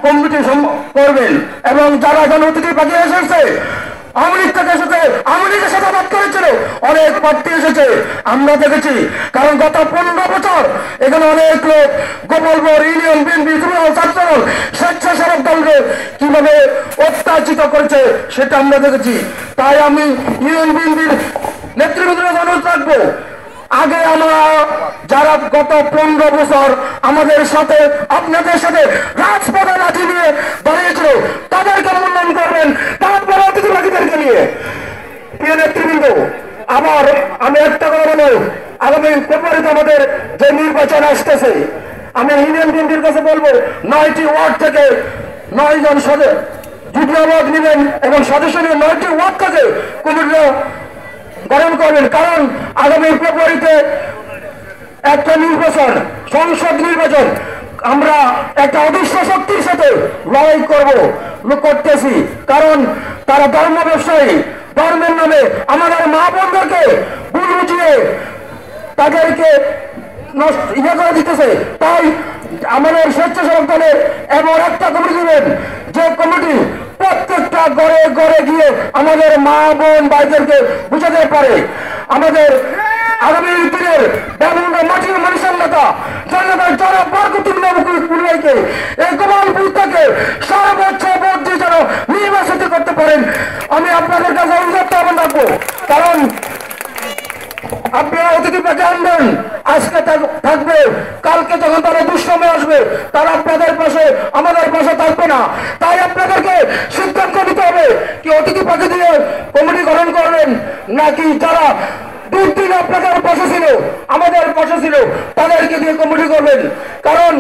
Committee করবেন এবং যারা অতিথি পাখি এসেছে আওয়ামী লীগ থেকে এসেছে, আওয়ামী লীগের সাথে বাদ করেছিল, অনেক প্রার্থী এসেছে আমরা দেখেছি। কারণ গত 15 বছর এখানে অনেক লোক গোপালপুর ইউনিয়ন বিএনপি ছাত্রদল স্বেচ্ছাসেবক দলকে কিভাবে অত্যাচারিত করেছে সেটা আমরা দেখেছি। তাই আমি ইউনিয়ন বিএনপির নেতৃবৃন্দের অনুরোধ রাখবো, আগে আমরা যারা গত 15 বছর আমাদের সাথে আপনাদের সাথে রাজপথে লাঠি নিয়ে দাঁড়িয়েছিল তাদেরকে মূল্যায়ন করবেন, তারপরে অতিথি পাখিদেরকে নিয়ে। প্রিয় নেতৃবৃন্দ, আবার আমি একটা কথা বলবো, আগামী ফেব্রুয়ারিতে আমাদের যে নির্বাচন আসতেছে, আমি ইউনিয়ন বিএনপির কাছে বলবো 9টি ওয়ার্ড থেকে 9 জন সদস্য যুগ্ম ওয়ার্ড নেবেন এবং সদস্য নিয়ে 9টি ওয়ার্ড থেকে কমিটিরা গঠন করবেন। কারণ আগামী ফেব্রুয়ারিতে একটা নির্বাচন, সংসদ নির্বাচন, আমরা একটা অদৃশ্য শক্তির সাথে লড়াই করতেছি। কারণ তারা ধর্ম ব্যবসায়ী, ধর্মের নামে আমাদের মা বোনদেরকে ভুল বুঝিয়ে তাদেরকে ইয়ে করে দিতেছে। তাই আমাদের স্বেচ্ছাসেবক দলের এমন একটা কমিটি দিবেন যে কমিটি প্রত্যেকটা ঘরে ঘরে গিয়ে আমাদের মা বোন ভাইদেরকে বুঝাতে পারে। আমাদের আগামী দিনের বিভিন্ন মাটির মানুষের নেতা জনতার যারা বরকতুল্লাহকে এই গোপালপুর থেকে সর্বোচ্চ ভোট দিয়ে যেন নির্বাচিত করতে পারেন, আমি আপনাদের কাছে অনুরোধ রাখবো। কারণ আপনারা অতিথি পাখি আনবেন, আজকে থাকবে, কালকে যখন তারা দুঃসময় আসবে তারা আপনাদের পাশে আমাদের পাশে থাকবে না। তাই আপনাদেরকে সিদ্ধান্ত নিতে হবে কি অতিথি পাখি দিয়ে কমিটি গঠন করবেন, নাকি যারা দুর্দিন আপনাদের পাশে ছিল, আমাদের পাশে ছিল, তাদেরকে দিয়ে কমিটি করবেন। কারণ